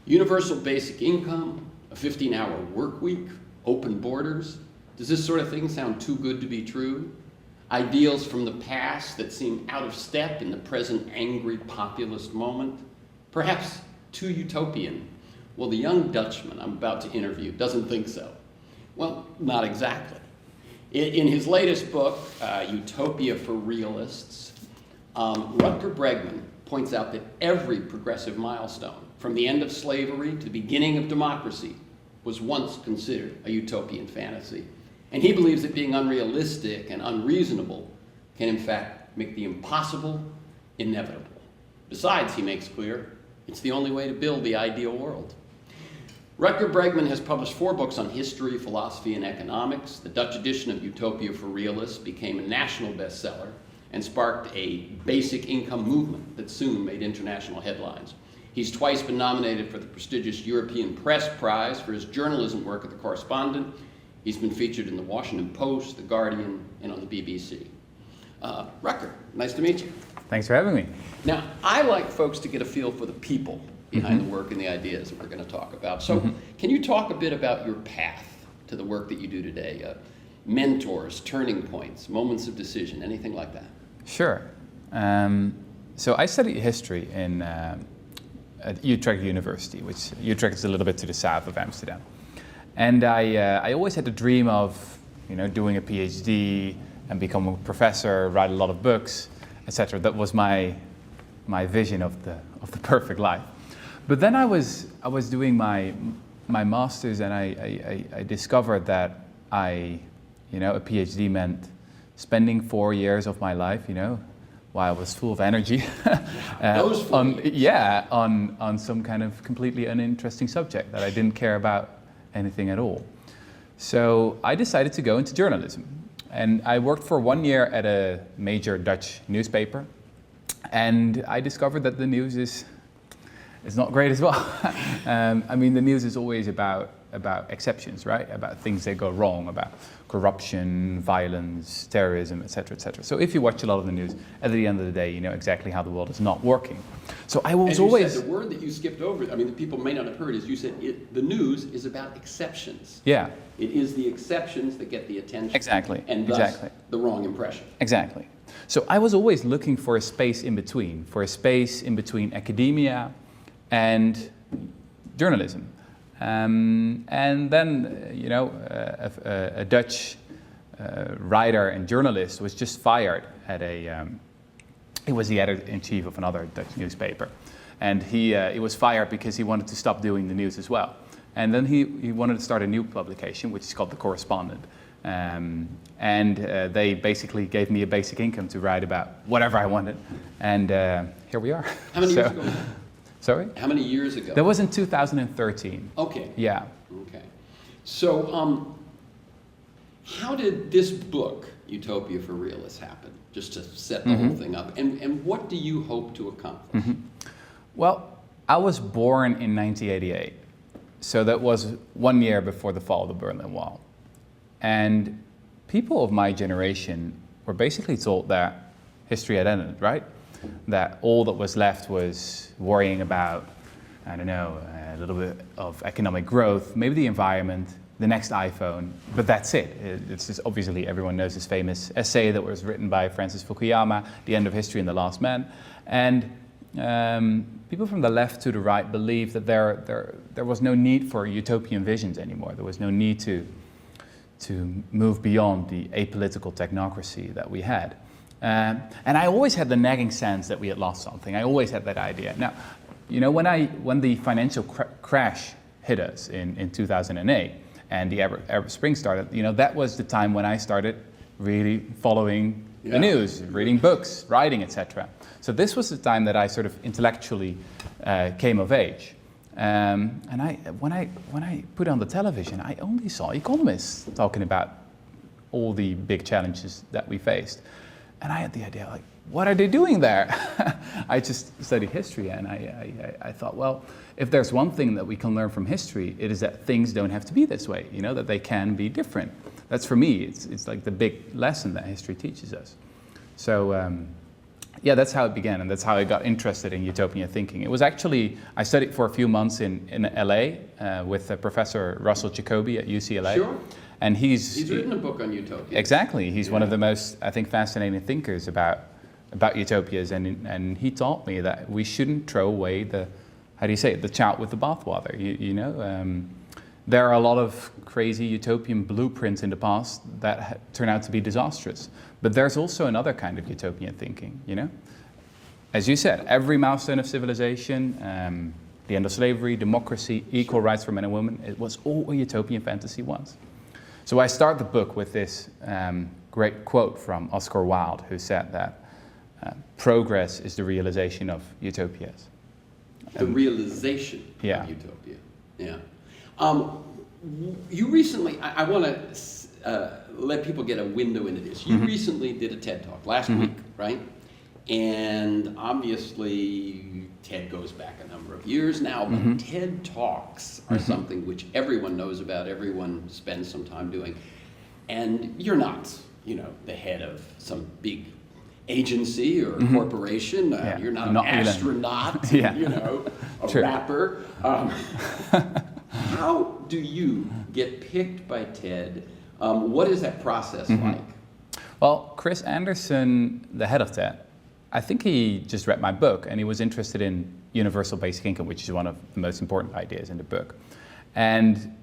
Universal basic income, a 15-hour work week, open borders. Does this sort of thing sound too good to be true? Ideals from the past that seem out of step in the present angry populist moment? Perhaps too utopian? Well, the young Dutchman I'm about to interview doesn't think so. Well, not exactly. In his latest book, Utopia for Realists, Rutger Bregman points out that every progressive milestone, from the end of slavery to the beginning of democracy, was once considered a utopian fantasy. And he believes that being unrealistic and unreasonable can in fact make the impossible inevitable. Besides, he makes clear, it's the only way to build the ideal world. Rutger Bregman has published 4 books on history, philosophy, and economics. The Dutch edition of Utopia for Realists became a national bestseller and sparked a basic income movement that soon made international headlines. He's twice been nominated for the prestigious European Press Prize for his journalism work at the Correspondent. He's been featured in the Washington Post, the Guardian, and on the BBC. Rutger, nice to meet you. Thanks for having me. Now, I like folks to get a feel for the people behind the work and the ideas that we're going to talk about. So can you talk a bit about your path to the work that you do today? Mentors, turning points, moments of decision, anything like that? Sure. So I studied history at Utrecht University, which Utrecht is a little bit to the south of Amsterdam. And I always had the dream of, doing a PhD and become a professor, write a lot of books, etc. That was my vision of the perfect life. But then I was doing my master's, and I discovered that a PhD meant spending 4 years of my life, while I was full of energy, on some kind of completely uninteresting subject that I didn't care about anything at all. So I decided to go into journalism. And I worked for 1 year at a major Dutch newspaper. And I discovered that the news is not great as well. The news is always about exceptions, right? About things that go wrong, about corruption, violence, terrorism, etc., etc. So if you watch a lot of the news, at the end of the day, you know exactly how the world is not working. So I was always... Said the word that you skipped over, that people may not have heard, is you said the news is about exceptions. Yeah. It is the exceptions that get the attention. Exactly. And thus the wrong impression. Exactly. So I was always looking for a space in between, academia and journalism. And then, a Dutch writer and journalist was just fired at he was the editor-in-chief of another Dutch newspaper. And he was fired because he wanted to stop doing the news as well. And then he wanted to start a new publication, which is called The Correspondent. They basically gave me a basic income to write about whatever I wanted. And here we are. How many years ago? Sorry? How many years ago? That was in 2013. Okay. Yeah. Okay. So how did this book, Utopia for Realists, happen? Just to set the whole thing up. And what do you hope to accomplish? Well, I was born in 1988. So that was 1 year before the fall of the Berlin Wall. And people of my generation were basically told that history had ended, right? That all that was left was worrying about, a little bit of economic growth, maybe the environment, the next iPhone, but that's it. It's just obviously everyone knows this famous essay that was written by Francis Fukuyama, The End of History and the Last Man. And people from the left to the right believed that there was no need for utopian visions anymore. There was no need to move beyond the apolitical technocracy that we had. And I always had the nagging sense that we had lost something. I always had that idea. Now, when the financial crash hit us in 2008 and the Arab Spring started, that was the time when I started really following the news, reading books, writing, etc. So this was the time that I sort of intellectually came of age. And when I put on the television, I only saw economists talking about all the big challenges that we faced. And I had the idea, what are they doing there? I just studied history, and I thought, well, if there's one thing that we can learn from history, it is that things don't have to be this way, that they can be different. That's, for me, it's like the big lesson that history teaches us. So Yeah, that's how it began, and that's how I got interested in utopian thinking. It was actually, I studied for a few months in LA with Professor Russell Jacoby at UCLA. Sure. And He's written a book on utopia. Exactly. He's one of the most, I think, fascinating thinkers about utopias, and he taught me that we shouldn't throw away the, how do you say it, the child with the bathwater, you know? There are a lot of crazy utopian blueprints in the past that turn out to be disastrous. But there's also another kind of utopian thinking, you know? As you said, every milestone of civilization, the end of slavery, democracy, equal rights for men and women, it was all a utopian fantasy once. So I start the book with this great quote from Oscar Wilde, who said that progress is the realization of utopias. The realization of utopia. Yeah. You recently, I want to let people get a window into this. You recently did a TED Talk last week, right? And obviously, TED goes back a number of years now, but TED Talks are something which everyone knows about, everyone spends some time doing. And you're not, you know, the head of some big agency or corporation. You're not an astronaut, you know, a rapper. How do you get picked by TED? What is that process like? Well, Chris Anderson, the head of TED, I think he just read my book and he was interested in universal basic income, which is one of the most important ideas in the book. And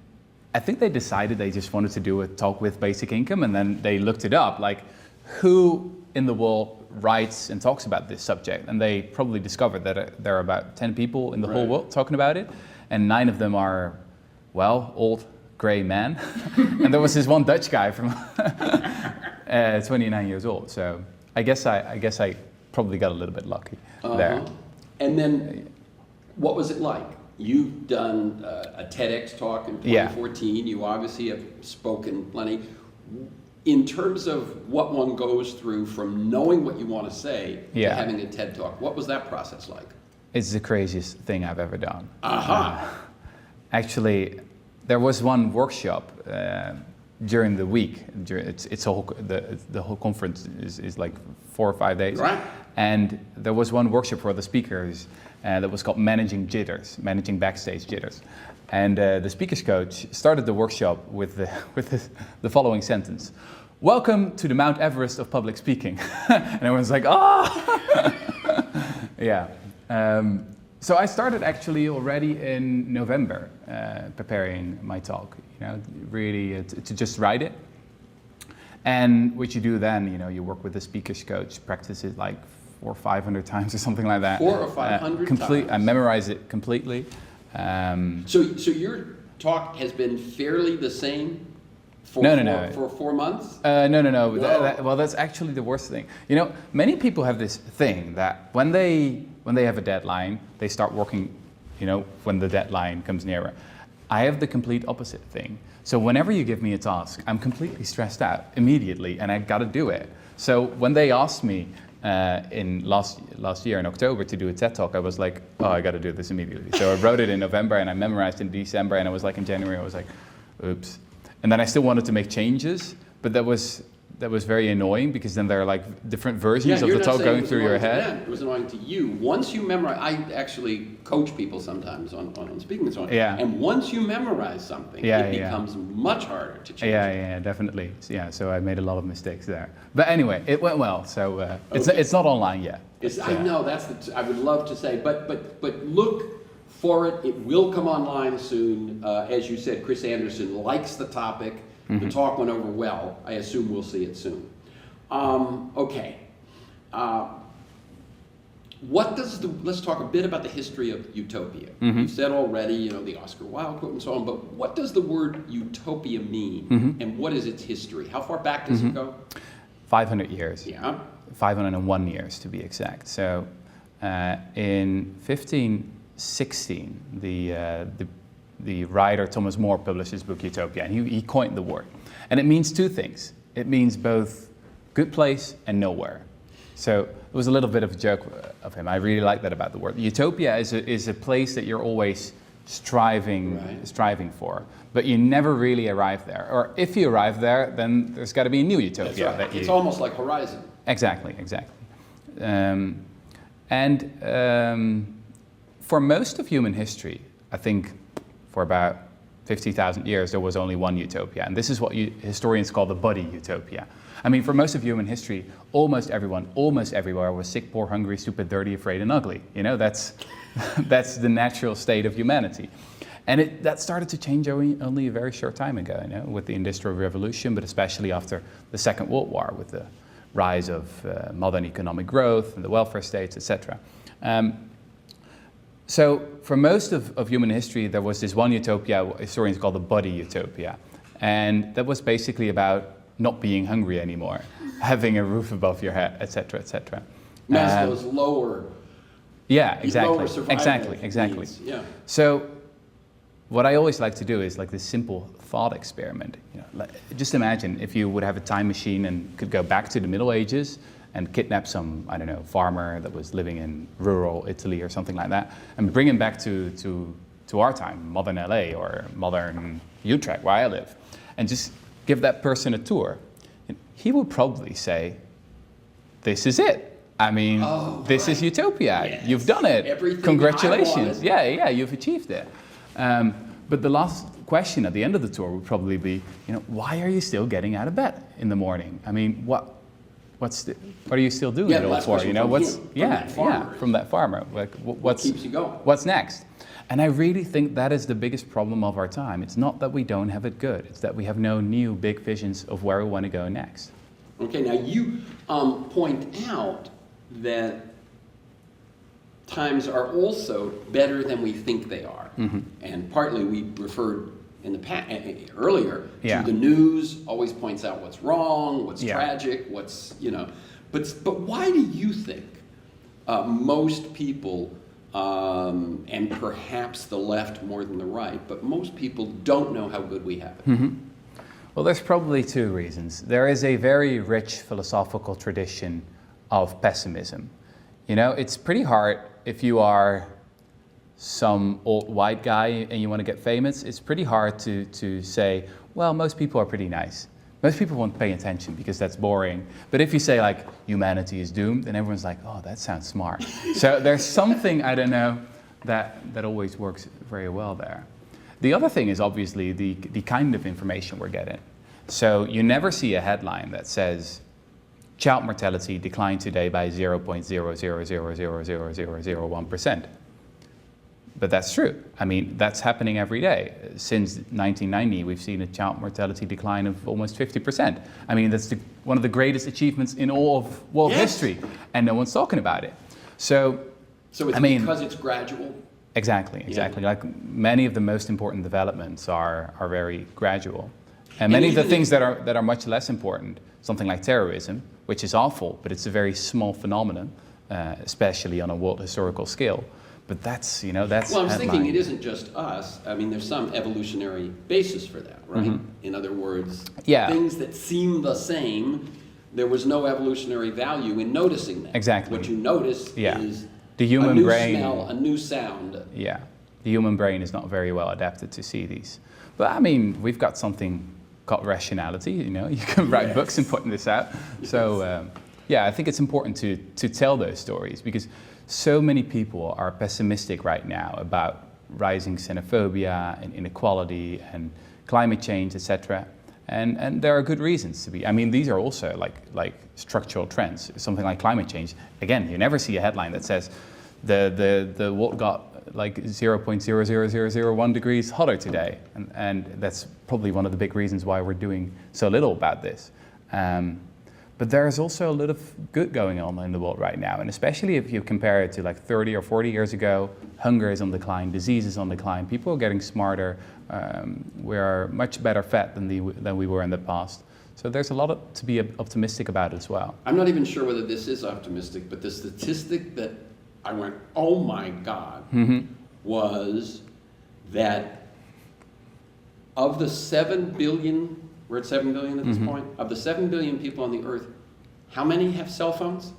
I think they decided they just wanted to do a talk with basic income, and then they looked it up, like who in the world writes and talks about this subject, and they probably discovered that there are about 10 people in the whole world talking about it, and 9 of them are, well, old grey men. And there was this one Dutch guy from 29 years old. So I guess I probably got a little bit lucky there. And then, what was it like? You've done a TEDx talk in 2014. You obviously have spoken plenty. In terms of what one goes through from knowing what you want to say to having a TED Talk, what was that process like? It's the craziest thing I've ever done. Actually, there was one workshop during the week. It's the whole conference is like 4 or 5 days. Right. And there was one workshop for the speakers that was called Managing Jitters, Managing Backstage Jitters. And the speakers coach started the workshop with the following sentence: "Welcome to the Mount Everest of public speaking." And everyone's like, "Ah!" Yeah. So I started actually already in November preparing my talk. You know, really to just write it. And what you do then, you know, you work with the speakers coach, practice it like 400 or 500 times or something like that. 400 or 500 times. I memorize it completely. So your talk has been fairly the same for 4 months? No. Well, that's actually the worst thing. You know, many people have this thing that when they have a deadline, they start working, you know, when the deadline comes nearer. I have the complete opposite thing. So whenever you give me a task, I'm completely stressed out immediately, and I got to do it. So when they asked me in last year in October to do a TED Talk, I was like, oh, I got to do this immediately. So I wrote it in November, and I memorized it in December, and I was like in January, I was like, oops. And then I still wanted to make changes, but that was very annoying, because then there are like different versions of the talk going through your head. It was annoying to you. Once you memorize, I actually coach people sometimes on speaking and so on. Yeah. And once you memorize something, it becomes much harder to change. Yeah, definitely. Yeah, so I made a lot of mistakes there. But anyway, it went well. So it's not online yet. I know I would love to say, but look for it. It will come online soon. As you said, Chris Anderson likes the topic. The talk went over well. I assume we'll see it soon. Okay. Let's talk a bit about the history of utopia. You've said already, you know, the Oscar Wilde quote and so on, but what does the word utopia mean, and what is its history? How far back does it go? 500 years. Yeah. 501 years to be exact. So in 1516, the writer Thomas More published his book Utopia, and he coined the word. And it means two things. It means both good place and nowhere. So it was a little bit of a joke of him. I really like that about the word. Utopia is a place that you're always striving for, but you never really arrive there. Or if you arrive there, then there's got to be a new utopia. That's right. It's almost like Horizon. Exactly. For most of human history, I think for about 50,000 years, there was only one utopia. And this is what historians call the buddy utopia. I mean, for most of human history, almost everyone, almost everywhere was sick, poor, hungry, stupid, dirty, afraid, and ugly. You know, that's the natural state of humanity. And that started to change only a very short time ago, you know, with the Industrial Revolution, but especially after the Second World War, with the rise of modern economic growth and the welfare states, etc. So for most of human history, there was this one utopia, what historians call the buddy utopia. And that was basically about not being hungry anymore, having a roof above your head, etc., etc. Maslow's lower. Yeah, exactly. Lower survival Exactly. needs. Yeah. So what I always like to do is like this simple thought experiment. You know, just imagine if you would have a time machine and could go back to the Middle Ages and kidnap some, I don't know, farmer that was living in rural Italy or something like that, and bring him back to our time, modern LA or modern Utrecht, where I live, and just give that person a tour. And he would probably say, "This is it. I mean, this is Utopia. Yes. You've done it. Everything Congratulations. I wanted. Yeah, you've achieved it." But the last question at the end of the tour would probably be, you know, why are you still getting out of bed in the morning? I mean, what are you still doing it all for? You know, from that farmer. Like, what keeps you going? What's next? And I really think that is the biggest problem of our time. It's not that we don't have it good. It's that we have no new big visions of where we want to go next. Okay, now you point out that times are also better than we think they are. Mm-hmm. And partly we referred in the earlier to the news always points out what's wrong, what's tragic, what's, you know. But why do you think most people, and perhaps the left more than the right, but most people don't know how good we have it? Mm-hmm. Well, there's probably two reasons. There is a very rich philosophical tradition of pessimism. You know, it's pretty hard if you are some old white guy and you want to get famous, it's pretty hard to say, well, most people are pretty nice. Most people won't pay attention because that's boring. But if you say like, humanity is doomed, then everyone's like, oh, that sounds smart. So there's something, I don't know, that always works very well there. The other thing is obviously the kind of information we're getting. So you never see a headline that says, child mortality declined today by 0.000000001%. But that's true. I mean, that's happening every day. Since 1990, we've seen a child mortality decline of almost 50%. I mean, that's one of the greatest achievements in all of world history, and no one's talking about it. So it's because it's gradual? Exactly. Like many of the most important developments are very gradual. And many of the things that are much less important, something like terrorism, which is awful, but it's a very small phenomenon, especially on a world historical scale. But that's. Well, I was thinking it isn't just us. I mean, there's some evolutionary basis for that, right? Mm-hmm. In other words, things that seem the same, there was no evolutionary value in noticing them. Exactly. What you notice is the human a new brain, smell, a new sound. Yeah, the human brain is not very well adapted to see these. But I mean, we've got something called rationality. You know, you can write books and put this out. Yes. So I think it's important to tell those stories because so many people are pessimistic right now about rising xenophobia and inequality and climate change, etc. And there are good reasons to be. I mean, these are also like structural trends. Something like climate change. Again, you never see a headline that says the world got like 0.00001 degrees hotter today, and that's probably one of the big reasons why we're doing so little about this. But there is also a lot of good going on in the world right now, and especially if you compare it to like 30 or 40 years ago, hunger is on decline, disease is on decline, people are getting smarter, we are much better fed than we were in the past. So there's a lot to be optimistic about as well. I'm not even sure whether this is optimistic, but the statistic that I went, oh my God, was that of the 7 billion, we're at 7 billion at this point, of the 7 billion people on the earth, how many have cell phones?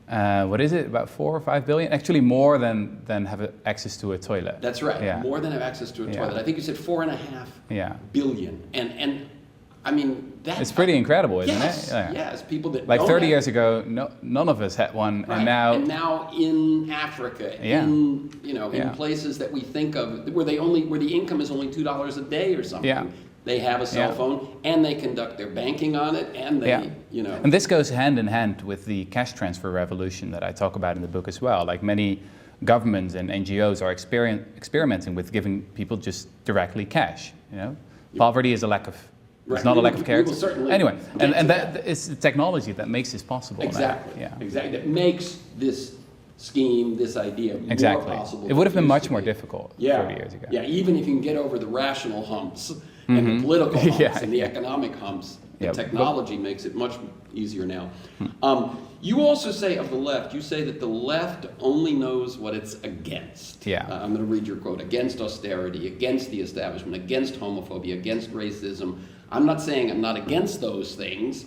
What is it, about 4 or 5 billion? Actually more than have access to a toilet. That's right, more than have access to a toilet. I think you said 4.5 billion. And I mean, that... It's pretty incredible, isn't yes, it? Yeah. Yes, people that Like don't 30 have- years ago, none of us had one, Right. and now... And now in Africa, Yeah. in, you know, in Yeah. places that we think of, where the income is only $2 a day or something, Yeah. they have a cell Yeah. phone, and they conduct their banking on it, and they, Yeah. you know... And this goes hand in hand with the cash transfer revolution that I talk about in the book as well. Like many governments and NGOs are experimenting with giving people just directly cash, you know? Poverty is a lack of... Right. It's not a lack of We character. will certainly Anyway, get and to that it's the technology that makes this possible now. Exactly. Yeah. Exactly. That makes this scheme, this idea, Exactly. more possible. It would have than been it much used more to be. difficult Yeah. 30 years ago. Yeah, even if you can get over the rational humps and the political humps Yeah. and the economic humps, the Yeah. technology makes it much easier now. You also say of the left, you say that the left only knows what it's against. Yeah. I'm going to read your quote: against austerity, against the establishment, against homophobia, against racism. I'm not saying I'm not against those things,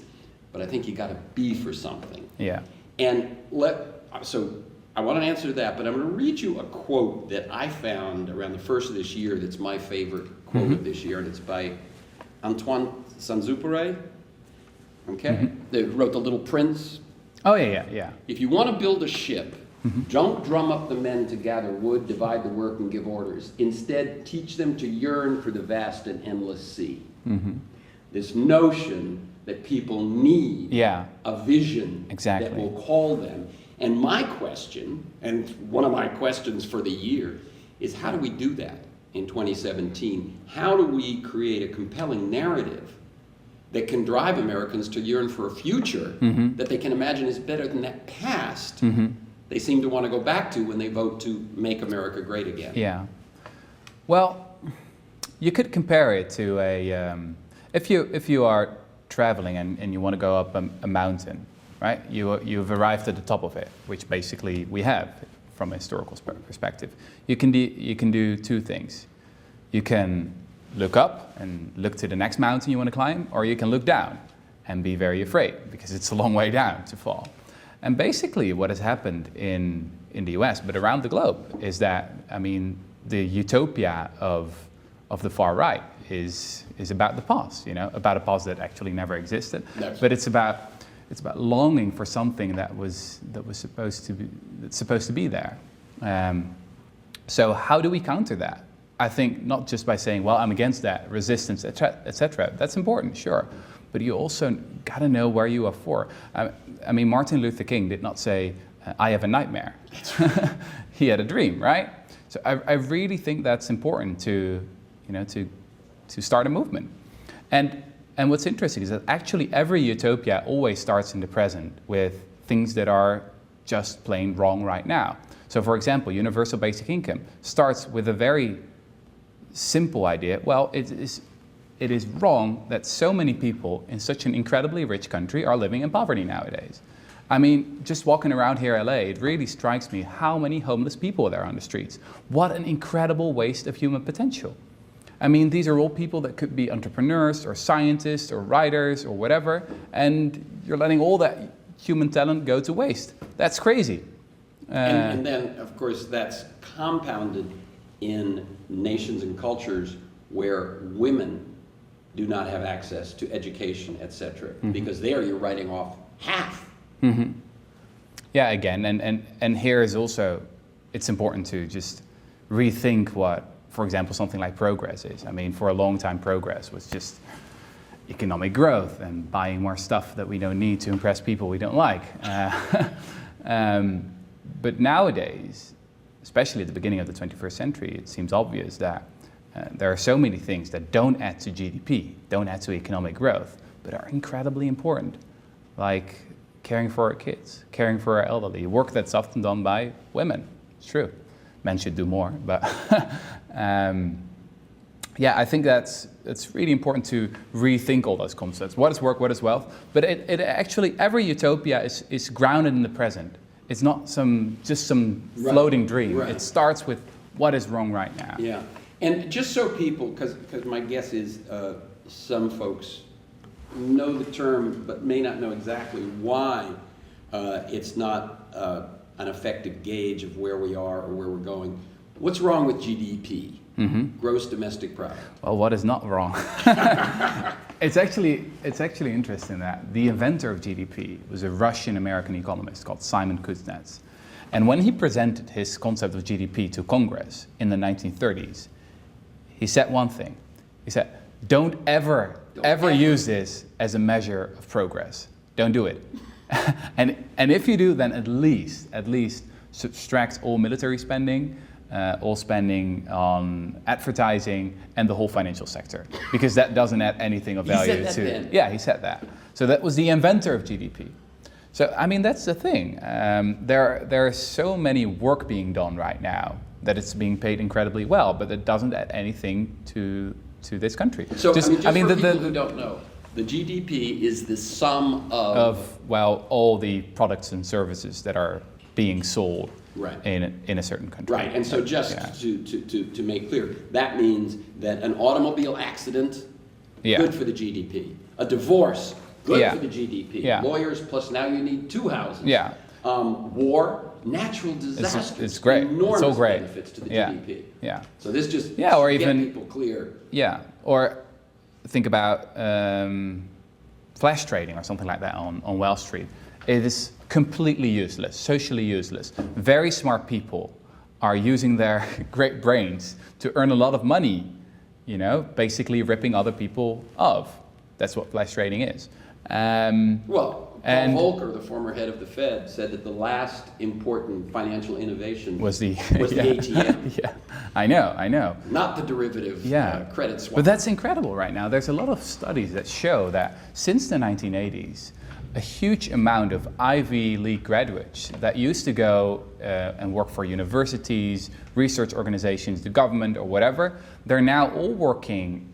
but I think you got to be for something. Yeah. And so I want to answer that, but I'm going to read you a quote that I found around the first of this year that's my favorite quote of this year, and it's by Antoine Saint-Exupéry. Okay? They wrote The Little Prince. Oh, yeah. If you want to build a ship, don't drum up the men to gather wood, divide the work, and give orders. Instead, teach them to yearn for the vast and endless sea. This notion that people need Yeah. a vision Exactly. that will call them. And my question, and one of my questions for the year, is how do we do that in 2017? How do we create a compelling narrative that can drive Americans to yearn for a future that they can imagine is better than that past they seem to want to go back to when they vote to make America great again? Yeah. Well, you could compare it to a... if you are traveling and you want to go up a mountain, right? You've arrived at the top of it, which basically we have from a historical perspective. You can do two things. You can look up and look to the next mountain you want to climb, or you can look down and be very afraid because it's a long way down to fall. And basically what has happened in the US, but around the globe, is that, I mean, the utopia of the far right is about the past, you know, about a past that actually never existed. But it's about longing for something that was supposed to be there. So how do we counter that? I think not just by saying, well, I'm against that, resistance, etc. That's important, sure. But you also got to know where you are for. I mean, Martin Luther King did not say, I have a nightmare. He had a dream, right? So I really think that's important to start a movement. And what's interesting is that actually every utopia always starts in the present with things that are just plain wrong right now. So for example, universal basic income starts with a very simple idea. Well, it is wrong that so many people in such an incredibly rich country are living in poverty nowadays. I mean, just walking around here in LA, it really strikes me how many homeless people there are on the streets. What an incredible waste of human potential. I mean, these are all people that could be entrepreneurs or scientists or writers or whatever, and you're letting all that human talent go to waste. That's crazy. And then, of course, that's compounded in nations and cultures where women do not have access to education, etc. Because there you're writing off half. Yeah, again, and here is also, it's important to just rethink what, for example, something like progress is. I mean, for a long time, progress was just economic growth and buying more stuff that we don't need to impress people we don't like. But nowadays, especially at the beginning of the 21st century, it seems obvious that there are so many things that don't add to GDP, don't add to economic growth, but are incredibly important, like caring for our kids, caring for our elderly, work that's often done by women. It's true. Men should do more, but yeah, I think it's really important to rethink all those concepts. What is work, what is wealth? But it actually, every utopia is grounded in the present. It's not just some floating dream. Right. It starts with what is wrong right now. Yeah, and just so people, because my guess is some folks know the term but may not know exactly why it's not an effective gauge of where we are or where we're going. What's wrong with GDP? Gross domestic product. Well, what is not wrong? It's actually interesting that the inventor of GDP was a Russian-American economist called Simon Kuznets. And when he presented his concept of GDP to Congress in the 1930s, he said one thing. He said, don't ever use this as a measure of progress. Don't do it. and if you do, then at least subtract all military spending, all spending on advertising, and the whole financial sector, because that doesn't add anything of value he said to. that then. Yeah, he said that. So that was the inventor of GDP. So I mean, that's the thing. There is so many work being done right now that it's being paid incredibly well, but it doesn't add anything to this country. So just for people who don't know, the GDP is the sum of all the products and services that are being sold right. in a certain country. Right, and so just to make clear, that means that an automobile accident, good for the GDP. A divorce, good for the GDP. Yeah. Lawyers, plus now you need 2 houses. Yeah. War, natural disasters. It's great. Enormous it's so great. benefits to the Yeah. GDP. Yeah. So this just or get even people clear. Yeah, or think about flash trading or something like that on Wall Street. It is completely useless, socially useless. Very smart people are using their great brains to earn a lot of money, basically ripping other people off. That's what flash trading is. Paul Volcker, the former head of the Fed, said that the last important financial innovation was the ATM. Yeah, I know. Not the derivative credit swap. But that's incredible right now. There's a lot of studies that show that since the 1980s, a huge amount of Ivy League graduates that used to go and work for universities, research organizations, the government, or whatever, they're now all working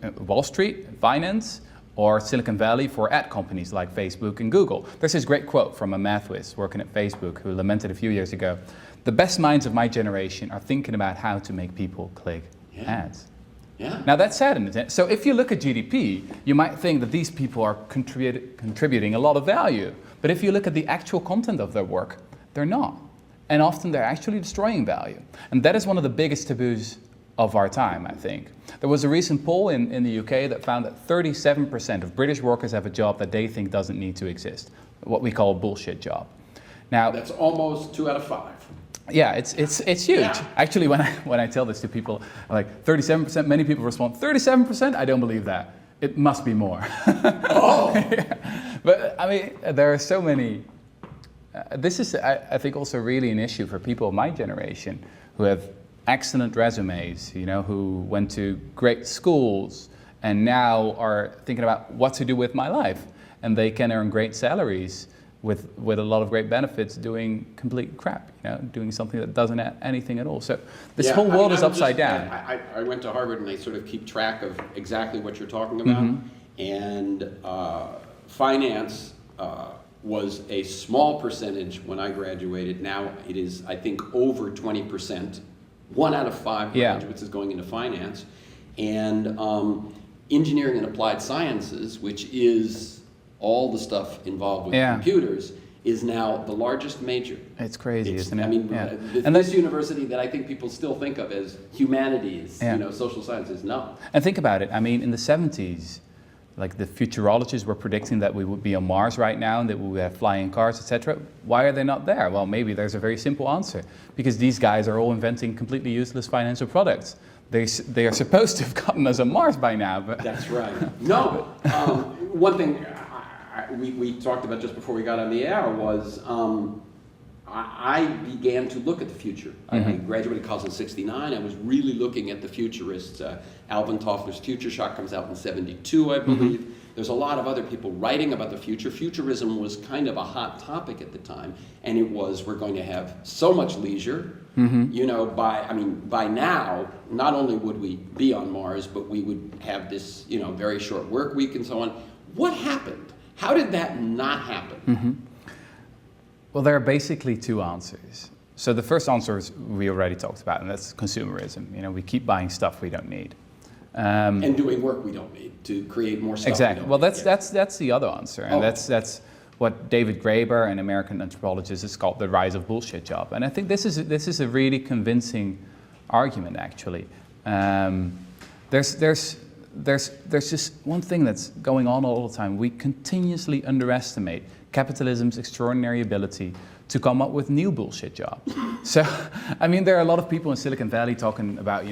at Wall Street, finance, or Silicon Valley for ad companies like Facebook and Google. There's this great quote from a math whiz working at Facebook who lamented a few years ago, "The best minds of my generation are thinking about how to make people click ads." Yeah. Now that's sad, isn't it? So if you look at GDP, you might think that these people are contributing a lot of value. But if you look at the actual content of their work, they're not. And often they're actually destroying value. And that is one of the biggest taboos of our time, I think. There was a recent poll in the UK that found that 37% of British workers have a job that they think doesn't need to exist, what we call a bullshit job. Now, that's almost 2 out of 5. Yeah, it's huge. Yeah. Actually, when I tell this to people, like 37%, many people respond, 37%? I don't believe that. It must be more. Oh! Yeah. But I mean, there are so many. This is, I think, also really an issue for people of my generation who have excellent resumes, who went to great schools and now are thinking about what to do with my life. And they can earn great salaries with a lot of great benefits doing complete crap, doing something that doesn't add anything at all. So this whole world is upside down. I went to Harvard and they sort of keep track of exactly what you're talking about. Mm-hmm. And finance was a small percentage when I graduated. Now it is, I think, over 20%. 1 out of 5 graduates is going into finance. And engineering and applied sciences, which is all the stuff involved with computers, is now the largest major. It's crazy, isn't it? I mean, and this university that I think people still think of as humanities, social sciences, no. And think about it. I mean, in the 70s, like the futurologists were predicting that we would be on Mars right now and that we would have flying cars, etc. Why are they not there? Well, maybe there's a very simple answer. Because these guys are all inventing completely useless financial products. They are supposed to have gotten us on Mars by now. But that's right. No, one thing we talked about just before we got on the air was I began to look at the future. Mm-hmm. I graduated college in '69. I was really looking at the futurists. Alvin Toffler's Future Shock comes out in '72, I believe. Mm-hmm. There's a lot of other people writing about the future. Futurism was kind of a hot topic at the time, and it was, we're going to have so much leisure. Mm-hmm. By now, not only would we be on Mars, but we would have this, very short work week and so on. What happened? How did that not happen? Mm-hmm. Well, there are basically 2 answers. So the first answer is we already talked about, and that's consumerism. We keep buying stuff we don't need. And doing work we don't need to create more stuff. Exactly. We Well, don't need. that's the other answer, and that's what David Graeber, an American anthropologist, has called the rise of bullshit job. And I think this is a really convincing argument, actually. There's there's just one thing that's going on all the time. We continuously underestimate capitalism's extraordinary ability to come up with new bullshit jobs. So, I mean, there are a lot of people in Silicon Valley talking about,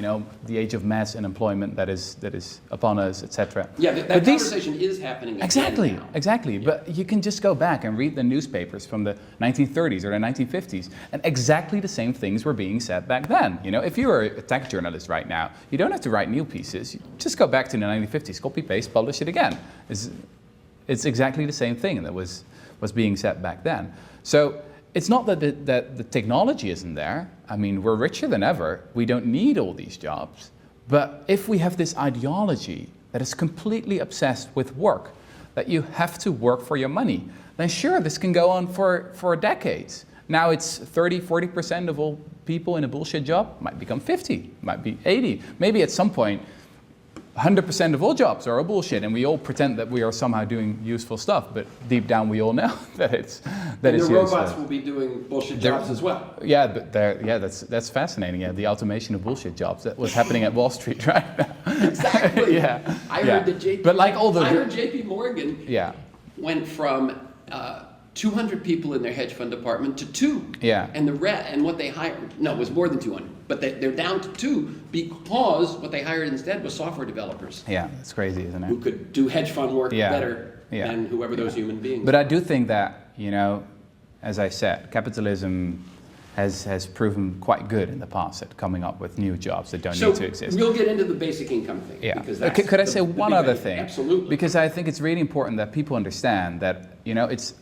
the age of mass unemployment that is upon us, etc. Yeah, that conversation is happening exactly, again now. Exactly. Yeah. But you can just go back and read the newspapers from the 1930s or the 1950s, and exactly the same things were being said back then. If you were a tech journalist right now, you don't have to write new pieces. You just go back to the 1950s, copy paste, publish it again. It's exactly the same thing that was being said back then. So. It's not that the technology isn't there. I mean, we're richer than ever. We don't need all these jobs. But if we have this ideology that is completely obsessed with work, that you have to work for your money, then sure, this can go on for decades. Now it's 30, 40% of all people in a bullshit job, might become 50, might be 80. Maybe at some point, 100% of all jobs are a bullshit, and we all pretend that we are somehow doing useful stuff, but deep down we all know that it's the robots will be doing bullshit jobs as well. Yeah, but that's fascinating. Yeah, the automation of bullshit jobs that was happening at Wall Street right now. Exactly. Yeah. I heard that JP Morgan went from 200 people in their hedge fund department to 2. Yeah. And what they hired, it was more than 200, but they're down to 2 because what they hired instead was software developers. Yeah, that's crazy, isn't it? Who could do hedge fund work better than whoever those human beings But are. I do think that, as I said, capitalism has proven quite good in the past at coming up with new jobs that don't need to exist. So we'll get into the basic income thing. Yeah. Because Could I say one other thing? Absolutely. Because I think it's really important that people understand that,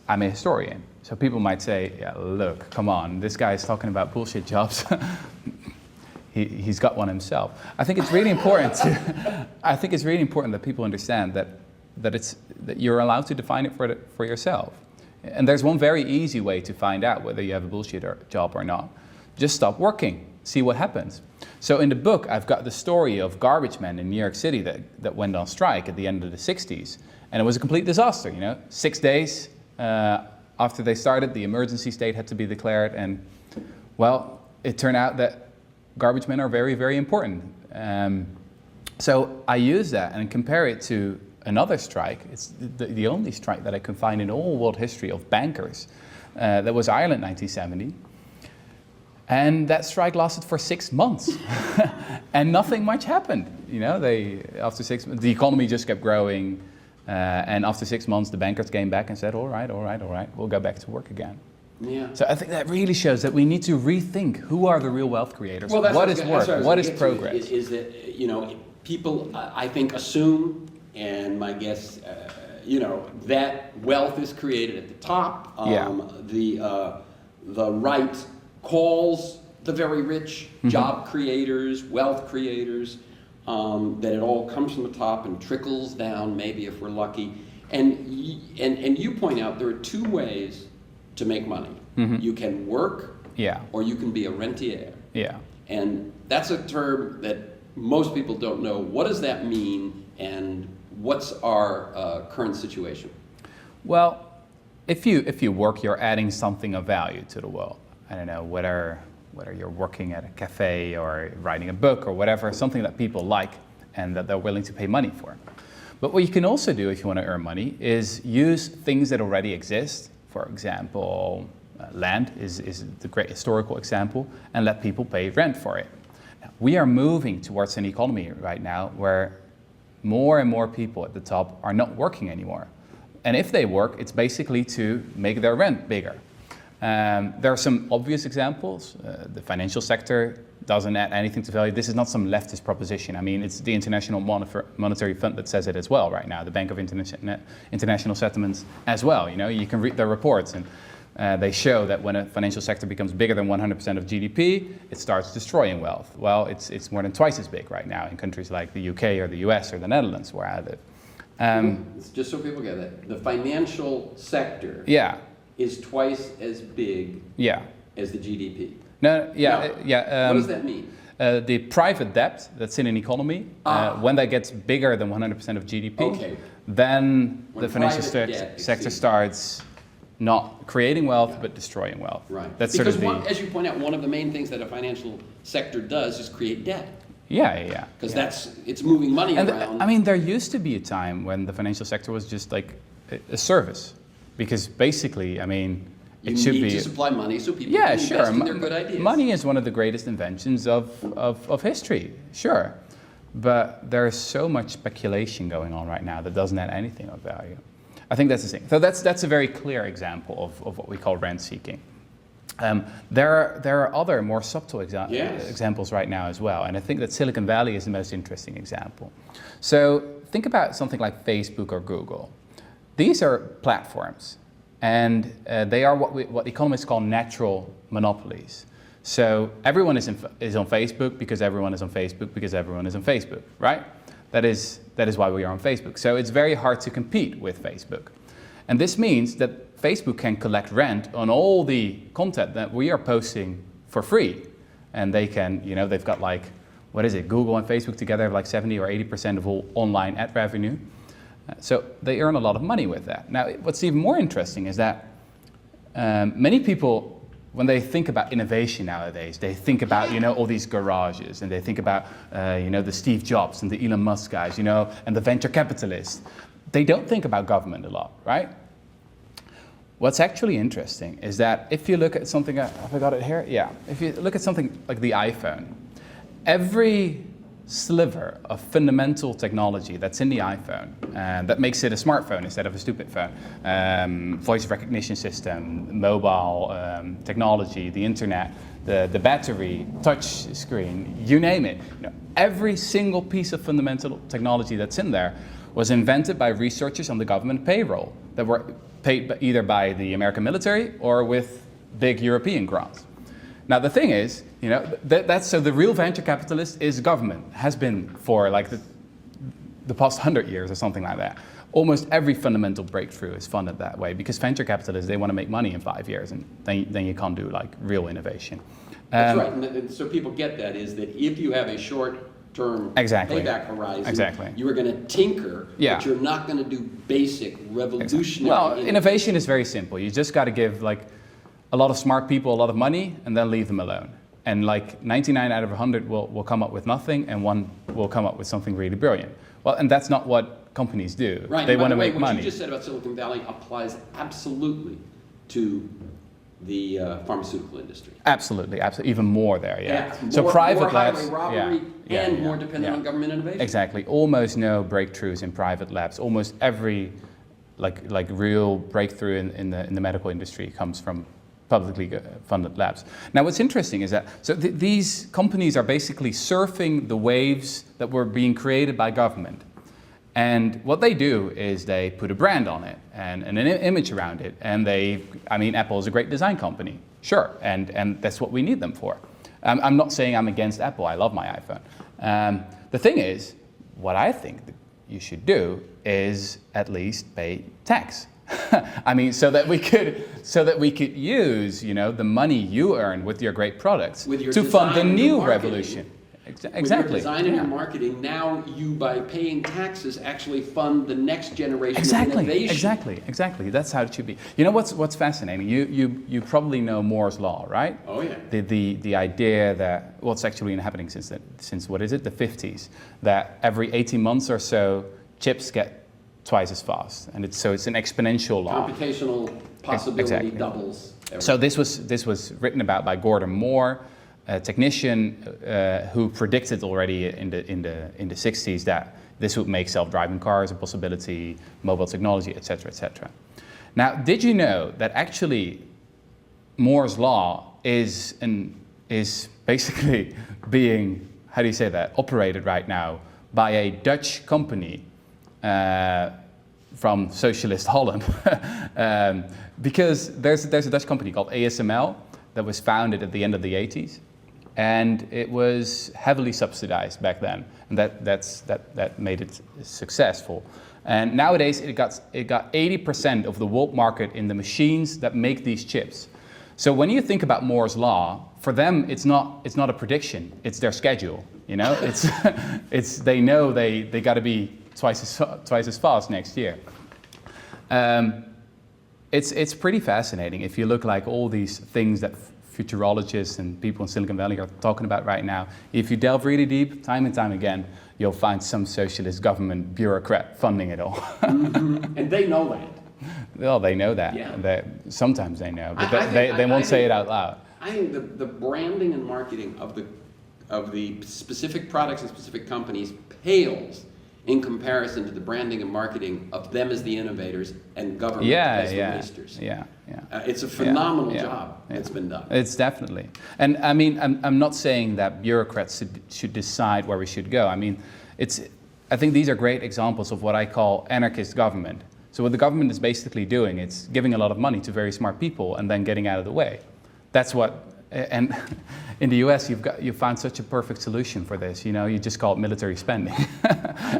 I'm a historian. So people might say, look, come on, this guy is talking about bullshit jobs. He's got one himself. I think it's really important that people understand that you're allowed to define it for yourself. And there's one very easy way to find out whether you have a bullshit job or not. Just stop working, see what happens. So in the book, I've got the story of garbage men in New York City that went on strike at the end of the 60s. And it was a complete disaster, 6 days after they started, the emergency state had to be declared. And, well, it turned out that garbage men are very, very important. So I use that and compare it to another strike. It's the only strike that I can find in all world history of bankers. That was Ireland 1970. And that strike lasted for 6 months. And nothing much happened. After 6 months, the economy just kept growing. And after 6 months, the bankers came back and said, all right, we'll go back to work again. Yeah. So I think that really shows that we need to rethink who are the real wealth creators. Well, what is work? What is progress? Is that, people, I think, assume, and my guess, that wealth is created at the top. The right calls the very rich job creators, wealth creators, that it all comes from the top and trickles down, maybe if we're lucky. And you point out there are 2 ways to make money. You can work, or you can be a rentier. Yeah. And that's a term that most people don't know. What does that mean, and what's our current situation? Well, if you work, you're adding something of value to the world. I don't know, whether you're working at a cafe or writing a book or whatever, something that people like and that they're willing to pay money for. But what you can also do if you want to earn money is use things that already exist. For example, land is the great historical example, and let people pay rent for it. Now, we are moving towards an economy right now where more and more people at the top are not working anymore. And if they work, it's basically to make their rent bigger. There are some obvious examples. The financial sector doesn't add anything to value. This is not some leftist proposition. I mean, it's the International Monetary Fund that says it as well right now, the Bank of International Settlements as well. You can read their reports, and they show that when a financial sector becomes bigger than 100% of GDP, it starts destroying wealth. Well, it's more than twice as big right now in countries like the UK or the US or the Netherlands, where I live. Just so people get that, the financial sector is twice as big as the GDP. What does that mean? The private debt that's in an economy, when that gets bigger than 100% of GDP, then the financial sector starts not creating wealth but destroying wealth. Right. That's because as you point out, one of the main things that a financial sector does is create debt. Yeah. Because it's moving money around. I mean, there used to be a time when the financial sector was just like a service, because basically, I mean, it should be. You need to supply money so people can invest in their good ideas. Money is one of the greatest inventions of history, sure. But there is so much speculation going on right now that doesn't add anything of value. I think that's the thing. So that's a very clear example of what we call rent seeking. There are other more subtle examples right now as well, and I think that Silicon Valley is the most interesting example. So think about something like Facebook or Google. These are platforms, and they are what economists call natural monopolies. So everyone is on Facebook because everyone is on Facebook because everyone is on Facebook, right? That is why we are on Facebook. So it's very hard to compete with Facebook. And this means that Facebook can collect rent on all the content that we are posting for free. And they can, they've got like, Google and Facebook together have like 70 or 80% of all online ad revenue. So they earn a lot of money with that. Now, what's even more interesting is that many people, when they think about innovation nowadays, they think about, all these garages, and they think about, the Steve Jobs and the Elon Musk guys, and the venture capitalists. They don't think about government a lot, right? What's actually interesting is that if you look at something, have I got it here? Yeah. If you look at something like the iPhone, every sliver of fundamental technology that's in the iPhone that makes it a smartphone instead of a stupid phone, voice recognition system, mobile technology, the internet, the battery, touch screen, you name it. Every single piece of fundamental technology that's in there was invented by researchers on the government payroll that were paid either by the American military or with big European grants. Now the thing is, so the real venture capitalist is government, has been for like the past 100 years or something like that. Almost every fundamental breakthrough is funded that way because venture capitalists, they want to make money in 5 years, and then you can't do like real innovation. That's right, and so people get that is that if you have a short-term payback horizon, you are going to tinker, but you're not going to do basic revolutionary. Well, innovation is very simple. You just got to give like a lot of smart people a lot of money and then leave them alone. And like 99 out of 100 will come up with nothing, and one will come up with something really brilliant. Well, and that's not what companies do. Right. They want to make money. What you just said about Silicon Valley applies absolutely to the pharmaceutical industry. Absolutely, even more there, So private labs, robbery, and more dependent on government innovation. Exactly. Almost no breakthroughs in private labs. Almost every like real breakthrough in the medical industry comes from publicly funded labs. Now what's interesting is that these companies are basically surfing the waves that were being created by government. And what they do is they put a brand on it and an image around it, and Apple is a great design company, sure, and that's what we need them for. I'm not saying I'm against Apple, I love my iPhone. The thing is, what I think that you should do is at least pay tax. so that we could use, the money you earn with your great products to fund the new revolution. Exactly. With your design and your marketing, now you, by paying taxes, actually fund the next generation of innovation. Exactly. That's how it should be. You know what's fascinating? You probably know Moore's law, right? Oh yeah. The idea that it's actually been happening since what is it, the 50s, that every 18 months or so chips get twice as fast, and it's an exponential law. Computational possibility doubles. So this was written about by Gordon Moore, a technician who predicted already in the 60s that this would make self-driving cars a possibility, mobile technology, etc., etc. Now, did you know that actually Moore's law is basically being, operated right now by a Dutch company from socialist Holland, because there's a Dutch company called ASML that was founded at the end of the 80s, and it was heavily subsidized back then, and that made it successful. And nowadays it got 80% of the world market in the machines that make these chips. So when you think about Moore's law, for them it's not a prediction, it's their schedule. It's they know they got to be twice as fast next year. It's pretty fascinating if you look like all these things that futurologists and people in Silicon Valley are talking about right now. If you delve really deep, time and time again, you'll find some socialist government bureaucrat funding it all. Mm-hmm. And they know that. Well, they know that. Yeah. Sometimes they know, but they won't say it out loud. I think the branding and marketing of the specific products and specific companies pales in comparison to the branding and marketing of them as the innovators and government as the wasters. It's a phenomenal job that's been done. It's definitely. And I mean, I'm not saying that bureaucrats should decide where we should go. I mean, I think these are great examples of what I call anarchist government. So what the government is basically doing, it's giving a lot of money to very smart people and then getting out of the way. That's what, and in the US, you've found such a perfect solution for this. You know, you just call it military spending.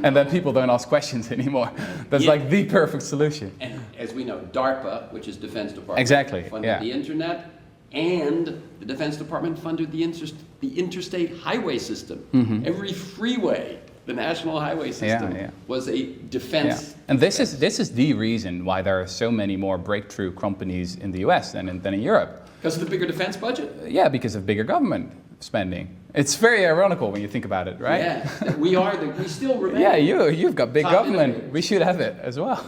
And then people don't ask questions anymore. That's like the perfect solution. And as we know, DARPA, which is Defense Department, exactly, funded the internet, and the Defense Department funded the interstate highway system. Mm-hmm. Every freeway, the national highway system, was a defense. Yeah. And this is the reason why there are so many more breakthrough companies in the US than in Europe. Because of the bigger defense budget? Yeah, because of bigger government spending. It's very ironical when you think about it, right? Yeah, we still remain. Yeah, you've got big government. Innovators. We should have it as well.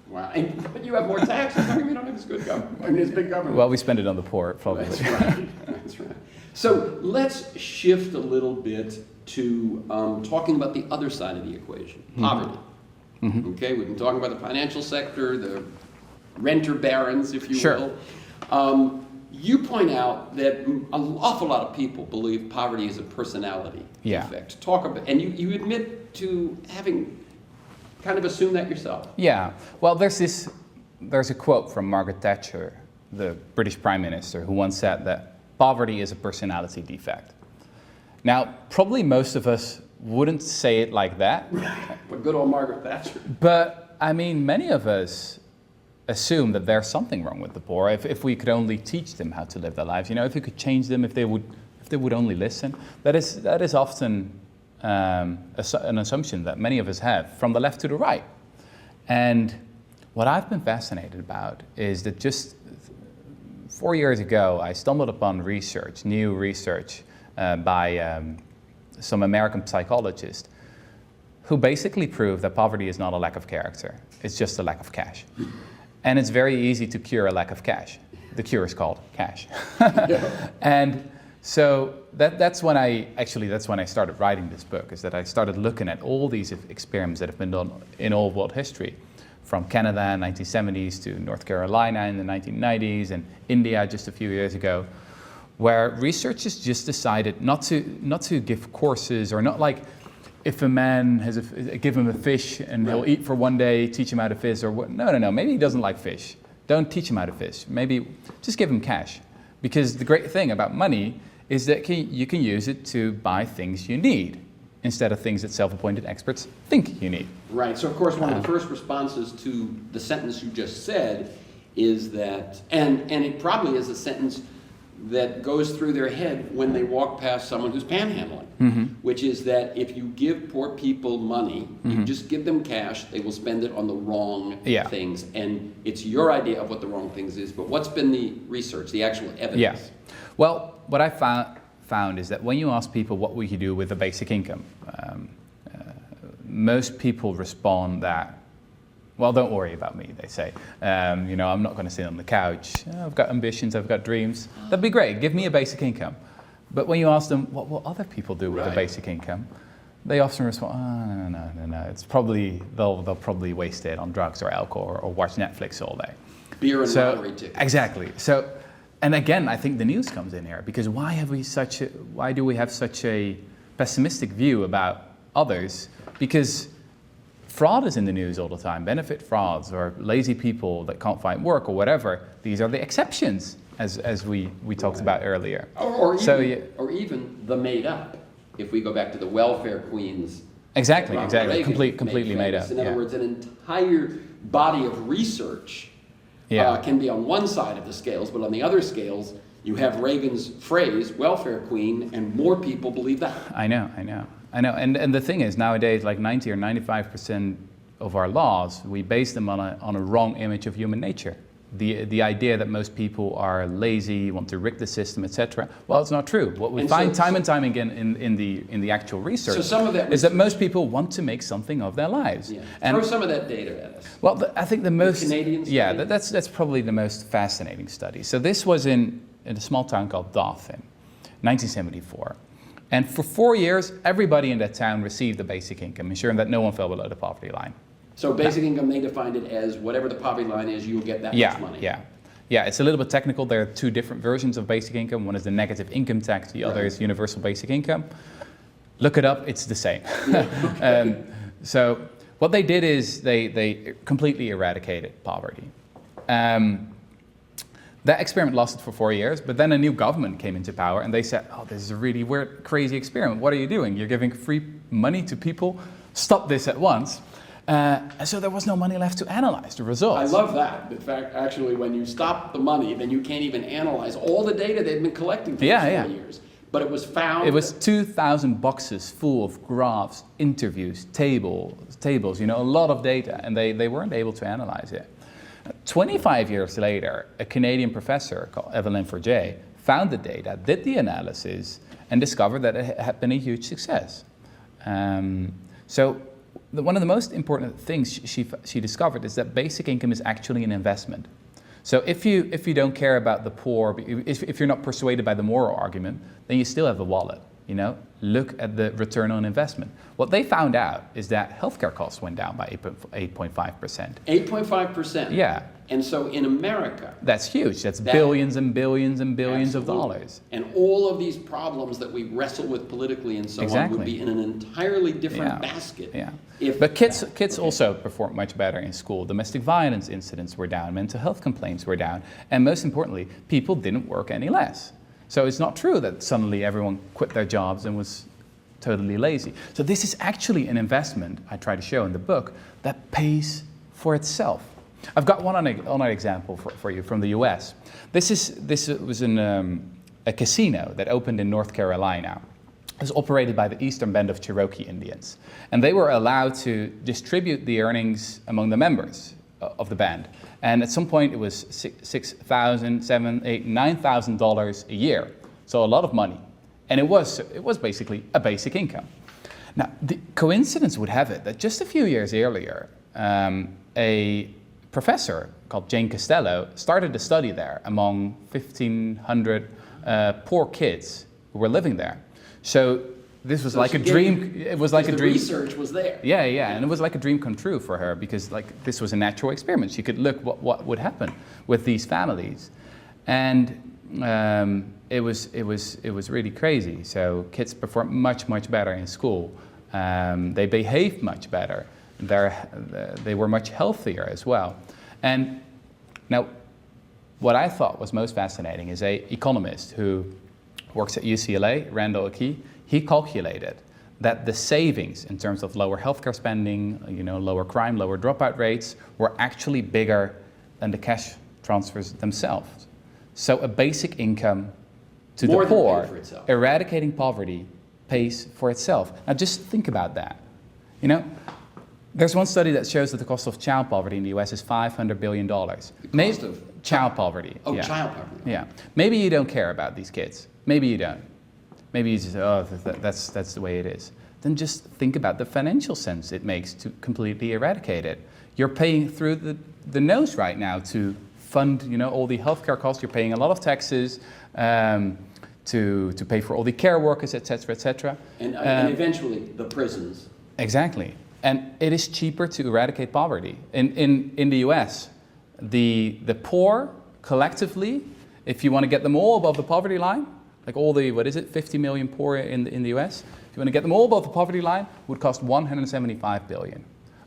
Wow, but you have more taxes. How come you don't have as good government? I mean, it's big government. Well, we spend it on the poor, probably. That's right. That's right. So let's shift a little bit to talking about the other side of the equation, poverty. Mm-hmm. Okay, we've been talking about the financial sector, the renter barons, if you will. You point out that an awful lot of people believe poverty is a personality defect. Talk about, and you admit to having kind of assumed that yourself. Yeah. Well, there's a quote from Margaret Thatcher, the British Prime Minister, who once said that poverty is a personality defect. Now, probably most of us wouldn't say it like that. But good old Margaret Thatcher. But I mean, many of us assume that there's something wrong with the poor. If we could only teach them how to live their lives, you know, if we could change them, if they would only listen. That is often an assumption that many of us have, from the left to the right. And what I've been fascinated about is that just 4 years ago, I stumbled upon new research by some American psychologists who basically proved that poverty is not a lack of character. It's just a lack of cash. And it's very easy to cure a lack of cash. The cure is called cash. And so that's when I started writing this book, is that I started looking at all these experiments that have been done in all world history, from Canada in the 1970s to North Carolina in the 1990s and India just a few years ago, where researchers just decided not to give courses, or not like, if a man has give him a fish and he'll eat for one day, teach him how to fish, or what? No. Maybe he doesn't like fish. Don't teach him how to fish. Maybe just give him cash, because the great thing about money is that you can use it to buy things you need instead of things that self-appointed experts think you need. Right. So of course, one of the first responses to the sentence you just said is that, and it probably is a sentence that goes through their head when they walk past someone who's panhandling, which is that if you give poor people money, you just give them cash, they will spend it on the wrong things. And it's your idea of what the wrong things is, but what's been the research, the actual evidence? Yeah. Well, what I found is that when you ask people what would you do with a basic income, most people respond that, well, don't worry about me, they say. I'm not going to sit on the couch. I've got ambitions, I've got dreams. That'd be great, give me a basic income. But when you ask them, what will other people do with a basic income? They often respond, oh, no. It's probably, they'll probably waste it on drugs or alcohol or watch Netflix all day. Beer and lottery tickets. Exactly. So, and again, I think the news comes in here, because why do we have such a pessimistic view about others? Because fraud is in the news all the time, benefit frauds, or lazy people that can't find work or whatever. These are the exceptions, as we talked about earlier. Or even the made up, if we go back to the welfare queens. Exactly, completely made up. In other words, an entire body of research can be on one side of the scales, but on the other scales, you have Reagan's phrase, welfare queen, and more people believe that. I know. And the thing is, nowadays, like 90 or 95% of our laws, we base them on a wrong image of human nature. the idea that most people are lazy, want to rig the system, etc. Well, it's not true. What we And find so- time and time again in the actual research So some of that is that most people want to make something of their lives. Yeah. And Throw some of that data at us. well, I think the most Canadian yeah, study? that's probably the most fascinating study. So this was in a small town called Dauphin, 1974. And for 4 years, everybody in that town received the basic income, ensuring that no one fell below the poverty line. So basic income, they defined it as whatever the poverty line is, you'll get that much money. Yeah, it's a little bit technical. There are two different versions of basic income. One is the negative income tax, the other is universal basic income. Look it up, it's the same. Yeah, okay. So what they did is they completely eradicated poverty. That experiment lasted for 4 years, but then a new government came into power and they said, oh, this is a really weird, crazy experiment. What are you doing? You're giving free money to people. Stop this at once. And so there was no money left to analyze the results. I love that. In fact, actually, when you stop the money, then you can't even analyze all the data they've been collecting for these 4 years. But it was found. It was 2,000 boxes full of graphs, interviews, tables, a lot of data, and they weren't able to analyze it. 25 years later, a Canadian professor called Evelyn Forget found the data, did the analysis, and discovered that it had been a huge success. So one of the most important things she discovered is that basic income is actually an investment. So if you don't care about the poor, if you're not persuaded by the moral argument, then you still have a wallet. Look at the return on investment. What they found out is that healthcare costs went down by 8.5%. 8.5%. Yeah. And so in America, that's huge. That's billions and billions and billions of dollars. And all of these problems that we wrestle with politically and so on would be in an entirely different basket. Yeah. But kids also performed much better in school. Domestic violence incidents were down, mental health complaints were down, and most importantly, people didn't work any less. So it's not true that suddenly everyone quit their jobs and was totally lazy. So this is actually an investment, I try to show in the book, that pays for itself. I've got one other example for you from the US. This was in a casino that opened in North Carolina. It was operated by the Eastern Band of Cherokee Indians. And they were allowed to distribute the earnings among the members of the band. And at some point it was $6,000, $7,000, $8,000, $9,000 a year. So a lot of money. And it was basically a basic income. Now, the coincidence would have it that just a few years earlier, a professor called Jane Costello started a study there among 1,500 poor kids who were living there. So this was like a dream. It was like a dream. The research was there. Yeah, and it was like a dream come true for her because this was a natural experiment. She could look what would happen with these families, and it was really crazy. So kids performed much better in school. They behaved much better. They were much healthier as well. And now, what I thought was most fascinating is an economist who works at UCLA, Randall Akey. He calculated that the savings in terms of lower healthcare spending, lower crime, lower dropout rates, were actually bigger than the cash transfers themselves. So a basic income to the poor, eradicating poverty, pays for itself. Now just think about that. There's one study that shows that the cost of child poverty in the US is $500 billion. The cost of child poverty. Oh, yeah. Child poverty. Yeah. Maybe you don't care about these kids. Maybe you don't. Maybe you just, that's the way it is. Then just think about the financial sense it makes to completely eradicate it. You're paying through the nose right now to fund, all the healthcare costs. You're paying a lot of taxes to pay for all the care workers, et cetera. And eventually the prisons. Exactly. And it is cheaper to eradicate poverty. In the US, the poor collectively, if you want to get them all above the poverty line, like all the, 50 million poor in the US, if you want to get them all above the poverty line, would cost $175 billion,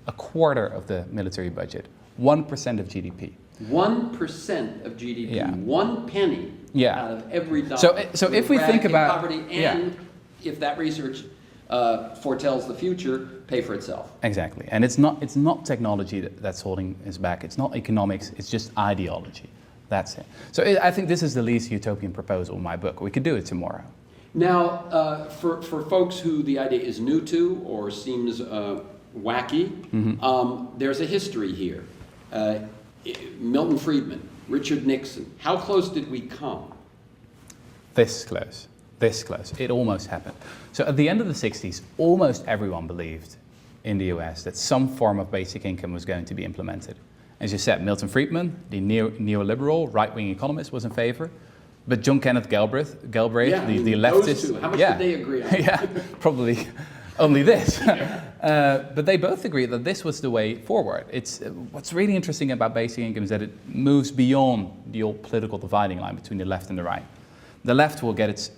a quarter of the military budget, 1% of GDP. 1% of GDP, Yeah. 1 penny out of every dollar. So if we think about poverty, and if that research foretells the future, pay for itself. Exactly, and it's not technology that's holding us back. It's not economics. It's just ideology. That's it. So I think this is the least utopian proposal in my book. We could do it tomorrow. Now, for folks who the idea is new to or seems wacky, there's a history here. Milton Friedman, Richard Nixon. How close did we come? This close. This close. It almost happened. So at the end of the 60s, almost everyone believed in the US that some form of basic income was going to be implemented. As you said, Milton Friedman, the neoliberal right-wing economist, was in favor. But John Kenneth Galbraith, the leftist... Those two, how much did they agree on? Yeah, probably only this. But they both agree that this was the way forward. What's really interesting about basic income is that it moves beyond the old political dividing line between the left and the right. The left will get its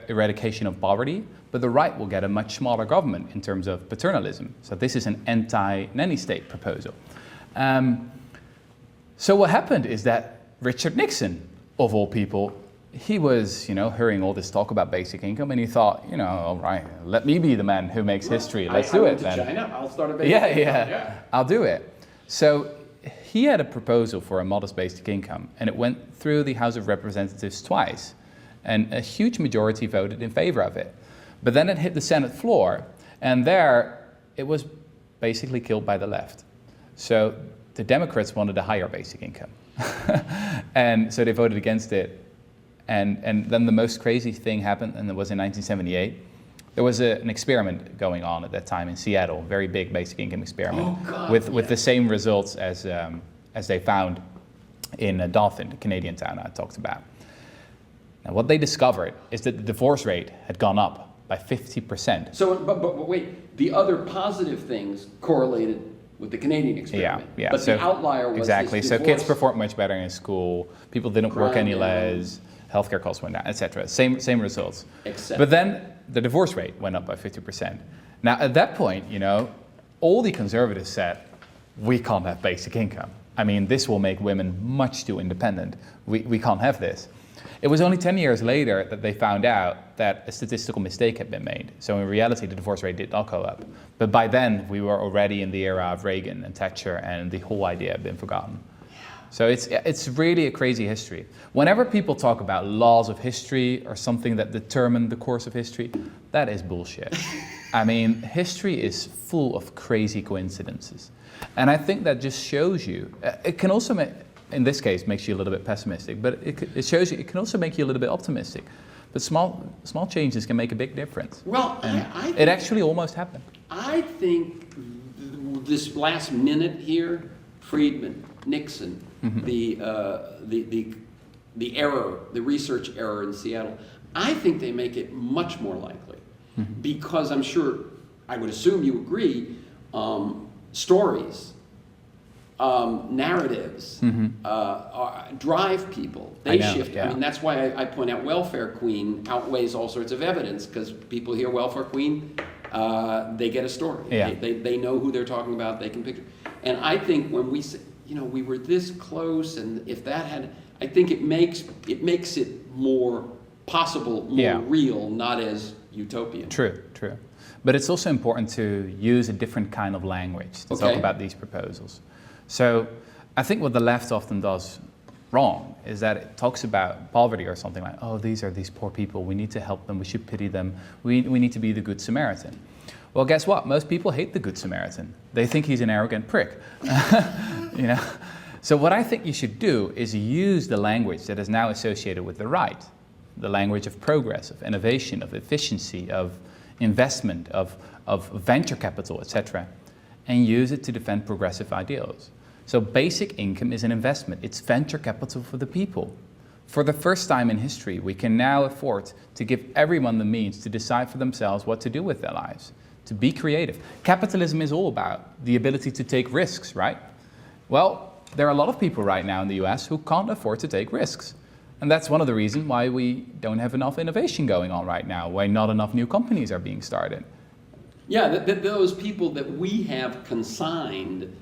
eradication of poverty, but the right will get a much smaller government in terms of paternalism. So this is an anti-nanny state proposal. So what happened is that Richard Nixon, of all people, he was, hearing all this talk about basic income, and he thought, all right, let me be the man who makes history. Let's do it then. China, I'll start a basic income. Yeah, I'll do it. So he had a proposal for a modest basic income, and it went through the House of Representatives twice, and a huge majority voted in favor of it. But then it hit the Senate floor, and there it was basically killed by the left. So the Democrats wanted a higher basic income. And so they voted against it. And then the most crazy thing happened, and it was in 1978. There was an experiment going on at that time in Seattle, very big basic income experiment, with the same results as they found in Dauphin, the Canadian town I talked about. Now, what they discovered is that the divorce rate had gone up by 50%. So, but wait, the other positive things correlated with the Canadian experiment. Yeah. But so, the outlier was exactly. this So divorce. kids performed much better in school. People didn't work any less. Healthcare costs went down, etc. Same results. But then the divorce rate went up by 50%. Now at that point, all the conservatives said, we can't have basic income. I mean, this will make women much too independent. We can't have this. It was only 10 years later that they found out that a statistical mistake had been made. So in reality, the divorce rate did not go up. But by then, we were already in the era of Reagan and Thatcher, and the whole idea had been forgotten. So it's really a crazy history. Whenever people talk about laws of history or something that determine the course of history, that is bullshit. I mean, history is full of crazy coincidences. And I think that just shows you, it can also make, in this case, makes you a little bit pessimistic, but it shows you, it can also make you a little bit optimistic. But small changes can make a big difference. Well, it actually almost happened. I think this last minute here, Friedman, Nixon, the error, the research error in Seattle, I think they make it much more likely, because I'm sure, I would assume you agree, stories, narratives drive people. They shift. Yeah. I mean, that's why I point out welfare queen outweighs all sorts of evidence, because people hear welfare queen, they get a story. Yeah. They know who they're talking about. They can picture. And I think when we say, we were this close, and if that had, I think it makes it more possible, more real, not as utopian. True. But it's also important to use a different kind of language to talk about these proposals. So I think what the left often does wrong is that it talks about poverty or something like, oh, these are these poor people, we need to help them, we should pity them, we need to be the Good Samaritan. Well, guess what? Most people hate the Good Samaritan. They think he's an arrogant prick. So what I think you should do is use the language that is now associated with the right, the language of progress, of innovation, of efficiency, of investment, of venture capital, etc., and use it to defend progressive ideals. So basic income is an investment. It's venture capital for the people. For the first time in history, we can now afford to give everyone the means to decide for themselves what to do with their lives, to be creative. Capitalism is all about the ability to take risks, right? Well, there are a lot of people right now in the US who can't afford to take risks. And that's one of the reasons why we don't have enough innovation going on right now, why not enough new companies are being started. Yeah, those people that we have consigned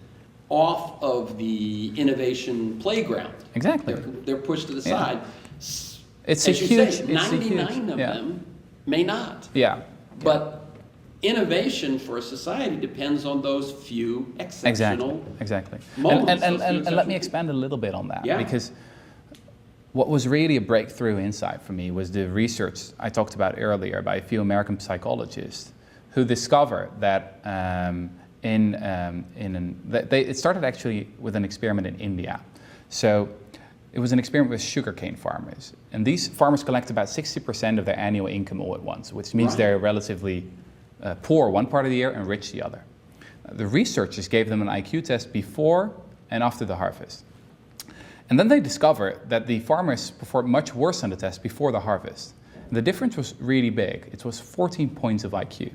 off of the innovation playground. Exactly. They're pushed to the side. It's As a you huge... say, 99 of them may not. Yeah. But innovation for a society depends on those few exceptional Exactly. moments. And let me expand a little bit on that. Yeah. Because what was really a breakthrough insight for me was the research I talked about earlier by a few American psychologists who discovered that it started actually with an experiment in India. So It was an experiment with sugarcane farmers. And these farmers collect about 60% of their annual income all at once, which means Right. they're relatively poor one part of the year and rich the other. The researchers gave them an IQ test before and after the harvest. And then they discovered that the farmers performed much worse on the test before the harvest. The difference was really big. It was 14 points of IQ.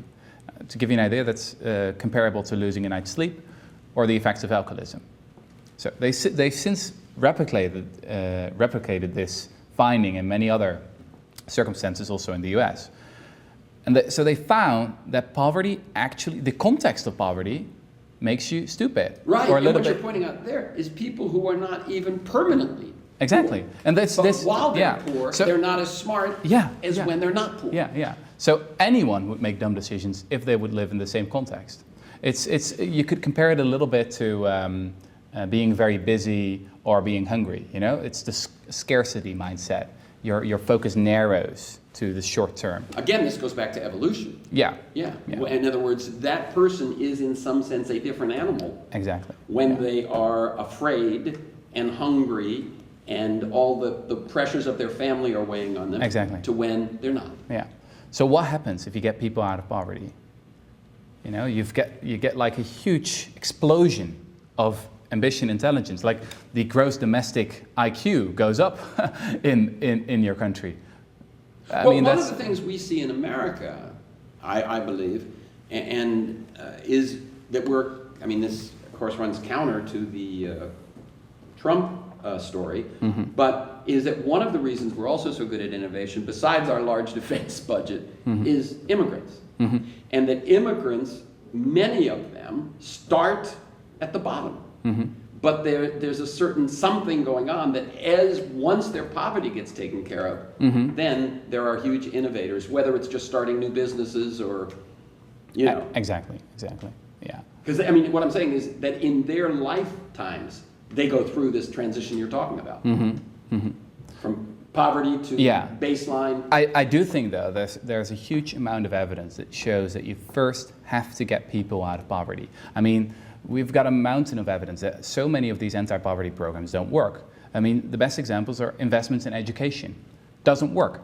To give you an idea, that's comparable to losing a night's sleep or the effects of alcoholism. So they've since replicated this finding in many other circumstances also in the US. And so they found that poverty actually, the context of poverty makes you stupid. Right, Or a and little what you're bit. pointing out there is people who are not even permanently Exactly. And But while they're poor, So- they're not as smart as when they're not poor. Yeah. So anyone would make dumb decisions if they would live in the same context. You could compare it a little bit to being very busy or being hungry. You know, it's the scarcity mindset. Your focus narrows to the short term. Again, this goes back to evolution. Yeah. Yeah. Yeah. In other words, that person is in some sense a different animal Exactly. when Yeah. they are afraid and hungry and all the pressures of their family are weighing on them. Exactly. To when they're not. Yeah. So what happens if you get people out of poverty? You know, you get like a huge explosion of ambition, intelligence. Like the gross domestic IQ goes up in your country. I mean, one of the things we see in America, I believe, is that this of course runs counter to the Trump story, but is that one of the reasons we're also so good at innovation, besides our large defense budget, is immigrants. And that immigrants, many of them, start at the bottom. But there's a certain something going on that once their poverty gets taken care of, then there are huge innovators, whether it's just starting new businesses or, you know. Exactly, yeah. Because, what I'm saying is that in their lifetimes, they go through this transition you're talking about. From poverty to baseline. I do think, though, there's a huge amount of evidence that shows that you first have to get people out of poverty. We've got a mountain of evidence that so many of these anti-poverty programs don't work. The best examples are investments in education. Doesn't work.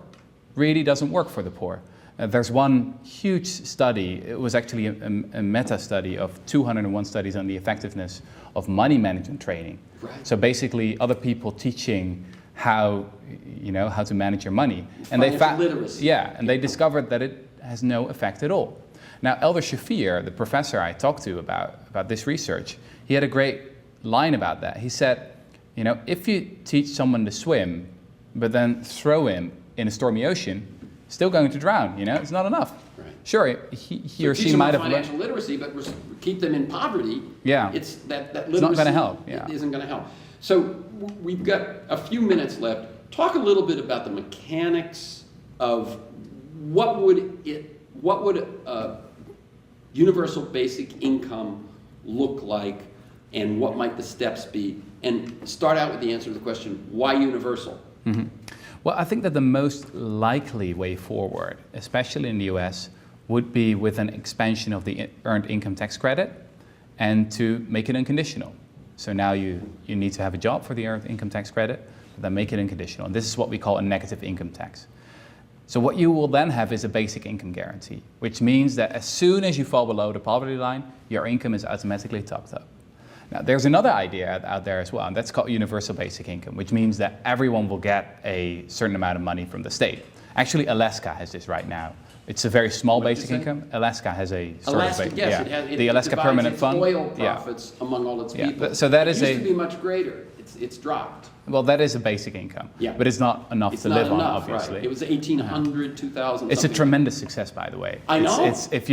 Really doesn't work for the poor. There's one huge study, it was actually a meta-study of 201 studies on the effectiveness of money management training. Right. So basically other people teaching how to manage your money. And literacy. Yeah, and they discovered that it has no effect at all. Now, Elder Shafir, the professor I talked to about this research, he had a great line about that. He said, if you teach someone to swim, but then throw him in a stormy ocean, still going to drown, it's not enough. Right. Sure, he or she might have financial literacy, but keep them in poverty. Yeah. It's that literacy it's not going to help. Yeah. It isn't going to help. So we've got a few minutes left. Talk a little bit about the mechanics of what would universal basic income look like, and what might the steps be? And start out with the answer to the question, why universal? Well, I think that the most likely way forward, especially in the US, would be with an expansion of the earned income tax credit and to make it unconditional. So now you need to have a job for the earned income tax credit, then make it unconditional. And this is what we call a negative income tax. So what you will then have is a basic income guarantee, which means that as soon as you fall below the poverty line, your income is automatically topped up. Now, there's another idea out there as well, and that's called universal basic income, which means that everyone will get a certain amount of money from the state. Actually, Alaska has this right now. It's a very small basic income. Alaska has a sort Alaska, of yes, the Alaska divides Permanent its Fund. oil profits among all its people. So that it is used to be much greater. It's dropped. Well, that is a basic income, but it's not enough It's to not live on, enough, obviously. right. It was 1,800, 2,000. It's a tremendous success, by the way. I know. If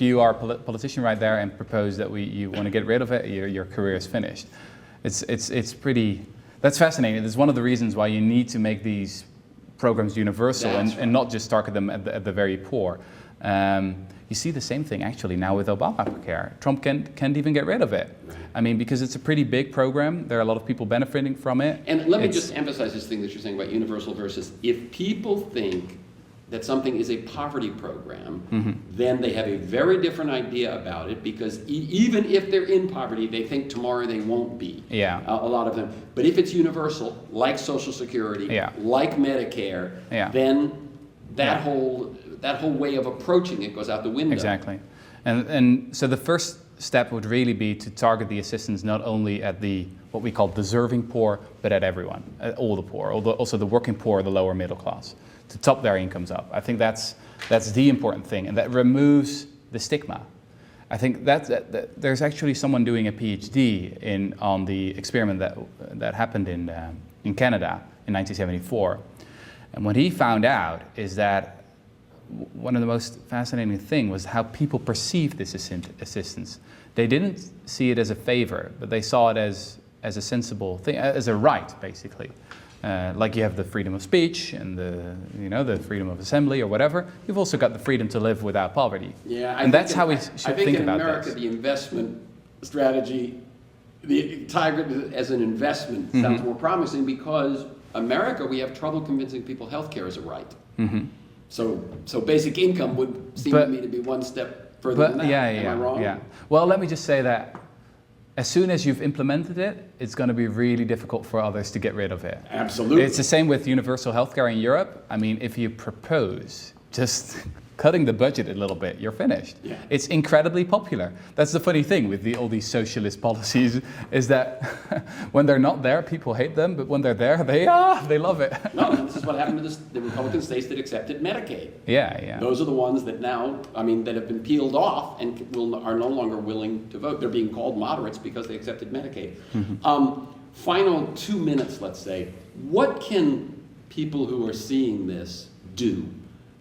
you are a politician right there and propose that you want to get rid of it, your career is finished. It's pretty. That's fascinating. It's one of the reasons why you need to make these programs universal and not just target them at the very poor. You see the same thing actually now with Obamacare. Trump can't even get rid of it. Right. Because it's a pretty big program. There are a lot of people benefiting from it. And let me just emphasize this thing that you're saying about universal versus, if people think that something is a poverty program, then they have a very different idea about it, because even if they're in poverty, they think tomorrow they won't be. Yeah. A lot of them. But if it's universal, like Social Security, like Medicare, then that whole way of approaching it goes out the window. Exactly. And so the first step would really be to target the assistance not only at the what we call deserving poor, but at everyone, at all the poor, also the working poor, the lower middle class, to top their incomes up. I think that's the important thing, and that removes the stigma. I think that there's actually someone doing a PhD on the experiment that happened in Canada in 1974, and what he found out is that one of the most fascinating things was how people perceived this assistance. They didn't see it as a favor, but they saw it as a sensible thing, as a right, basically. Like you have the freedom of speech and the freedom of assembly or whatever. You've also got the freedom to live without poverty. Yeah, and that's how we should think about this. I think in America, the investment strategy, the target as an investment sounds more promising, because America, we have trouble convincing people healthcare is a right. So basic income would seem to me to be one step further than that. Am I wrong? Yeah. Well, let me just say that as soon as you've implemented it, it's going to be really difficult for others to get rid of it. Absolutely. It's the same with universal healthcare in Europe. I mean, if you propose just cutting the budget a little bit, you're finished. Yeah. It's incredibly popular. That's the funny thing with all these socialist policies, is that when they're not there, people hate them, but when they're there, they love it. No, this is what happened to the Republican states that accepted Medicaid. Yeah. Those are the ones that now, that have been peeled off and are no longer willing to vote. They're being called moderates because they accepted Medicaid. Final 2 minutes, let's say. What can people who are seeing this do?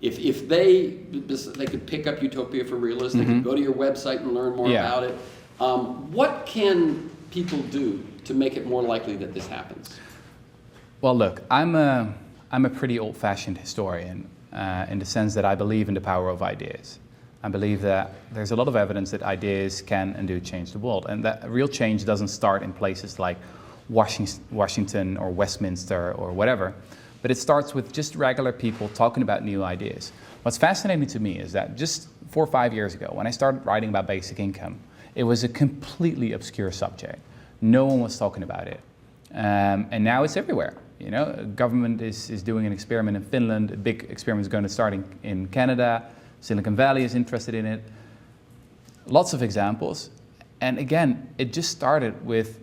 If they could pick up Utopia for Realists, they could go to your website and learn more about it. What can people do to make it more likely that this happens? Well, look, I'm a pretty old-fashioned historian in the sense that I believe in the power of ideas. I believe that there's a lot of evidence that ideas can and do change the world, and that real change doesn't start in places like Washington or Westminster or whatever. But it starts with just regular people talking about new ideas. What's fascinating to me is that just 4 or 5 years ago, when I started writing about basic income, it was a completely obscure subject. No one was talking about it. And now it's everywhere. Government is doing an experiment in Finland. A big experiment is going to start in Canada. Silicon Valley is interested in it. Lots of examples. And again, it just started with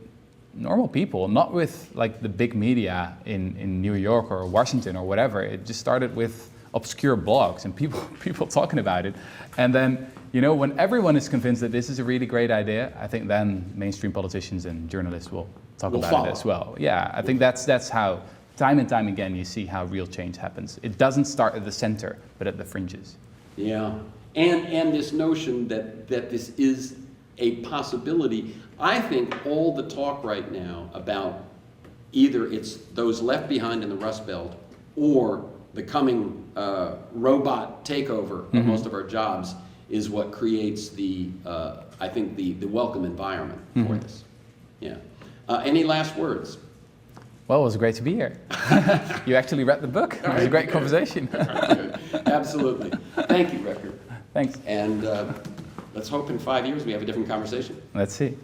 normal people, not with like the big media in New York or Washington or whatever. It just started with obscure blogs and people talking about it. And then, when everyone is convinced that this is a really great idea, I think then mainstream politicians and journalists will talk about it as well. Yeah, I think that's how, time and time again, you see how real change happens. It doesn't start at the center, but at the fringes. Yeah, and this notion that this is a possibility. I think all the talk right now about either it's those left behind in the Rust Belt or the coming robot takeover of most of our jobs is what creates I think the welcome environment for this. Yeah. Any last words? Well, it was great to be here. You actually read the book. It was a great conversation. Absolutely. Thank you, Rutger. Thanks. And let's hope in 5 years we have a different conversation. Let's see.